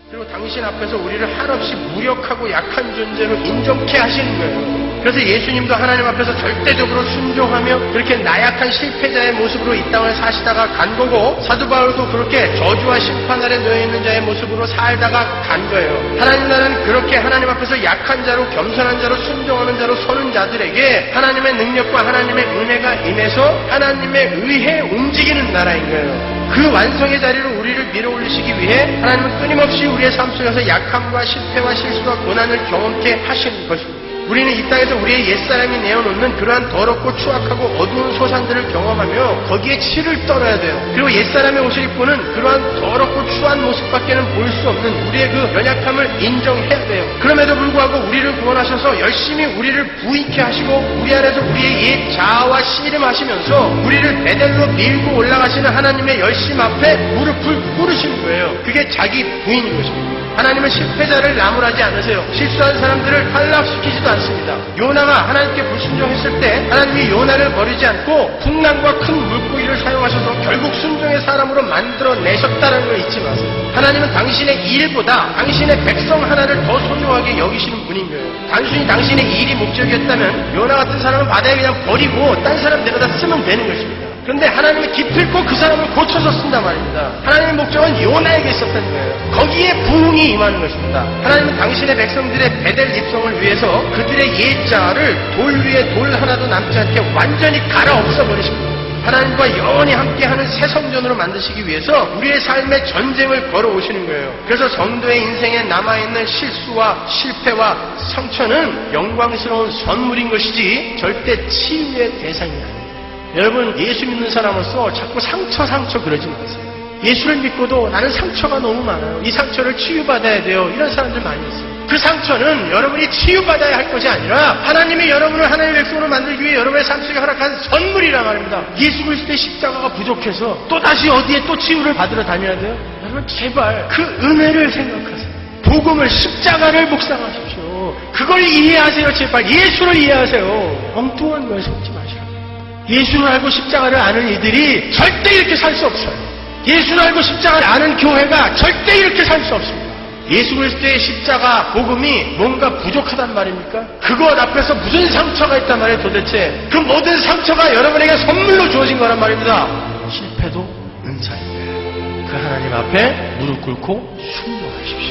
그리고 당신 앞에서 우리를 한없이 무력하고 약한 존재로 인정케 하시는 거예요. 그래서 예수님도 하나님 앞에서 절대적으로 순종하며 그렇게 나약한 실패자의 모습으로 이 땅을 사시다가 간 거고, 사도 바울도 그렇게 저주와 심판 아래 놓여있는 자의 모습으로 살다가 간 거예요. 하나님 나라는 그렇게 하나님 앞에서 약한 자로, 겸손한 자로, 순종하는 자로 서는 자들에게 하나님의 능력과 하나님의 은혜가 임해서 하나님의 의해 움직이는 나라인 거예요. 그 완성의 자리로 우리를 밀어올리시기 위해 하나님은 끊임없이 우리의 삶 속에서 약함과 실패와 실수와 고난을 경험케 하시는 것입니다. 우리는 이 땅에서 우리의 옛사람이 내어놓는 그러한 더럽고 추악하고 어두운 소산들을 경험하며 거기에 치를 떨어야 돼요. 그리고 옛사람의 옷을 입고는 그러한 더럽고 추한 모습밖에는 보일 수 없는 우리의 그 연약함을 인정해야 돼요. 그럼에도 불구하고 우리를 구원하셔서 열심히 우리를 부익케 하시고 우리 안에서 우리의 옛 자아와 씨름하시면서 우리를 베델로 밀고 올라가시는 하나님의 열심 앞에 무릎을 꿇으시는 거예요. 그게 자기 부인인 것입니다. 하나님은 실패자를 나무라지 않으세요. 실수한 사람들을 탈락시키지도 않습니다. 요나가 하나님께 불순종했을 때 하나님이 요나를 버리지 않고 풍랑과 큰 물고기를 사용하셔서 결국 순종의 사람으로 만들어내셨다는 걸 잊지 마세요. 하나님은 당신의 일보다 당신의 백성 하나를 더 소중하게 여기시는 분인 거예요. 단순히 당신의 일이 목적이었다면 요나 같은 사람은 바다에 그냥 버리고 딴 사람 데려다 쓰면 되는 것입니다. 그런데 하나님이 기필코 그 사람을 고쳐서 쓴단 말입니다. 하나님의 목적은 요나에게 있었던 거예요. 거기에 부흥이 임하는 것입니다. 하나님은 당신의 백성들의 베델 입성을 위해서 그들의 옛자를 돌 위에 돌 하나도 남지 않게 완전히 갈아 없애버리십니다. 하나님과 영원히 함께하는 새 성전으로 만드시기 위해서 우리의 삶에 전쟁을 걸어오시는 거예요. 그래서 성도의 인생에 남아있는 실수와 실패와 상처는 영광스러운 선물인 것이지 절대 치유의 대상이 아닙니다. 여러분, 예수 믿는 사람으로서 자꾸 상처 그러지 마세요. 예수를 믿고도 나는 상처가 너무 많아요. 이 상처를 치유받아야 돼요. 이런 사람들 많이 있어요. 그 상처는 여러분이 치유받아야 할 것이 아니라 하나님이 여러분을 하나님의 백성으로 만들기 위해 여러분의 삶 속에 허락한 선물이란 말입니다. 예수 그리스도의 십자가가 부족해서 또다시 어디에 또 치유를 받으러 다녀야 돼요? 여러분, 제발 그 은혜를 생각하세요. 복음을, 십자가를 묵상하십시오. 그걸 이해하세요. 제발 예수를 이해하세요. 엉뚱한 걸 속지 마시고. 예수를 알고 십자가를 아는 이들이 절대 이렇게 살 수 없어요. 예수를 알고 십자가를 아는 교회가 절대 이렇게 살 수 없습니다. 예수 그리스도의 십자가 복음이 뭔가 부족하단 말입니까? 그것 앞에서 무슨 상처가 있단 말이에요 도대체. 그 모든 상처가 여러분에게 선물로 주어진 거란 말입니다. 실패도 은사입니다. 그 하나님 앞에 무릎 꿇고 순종하십시오.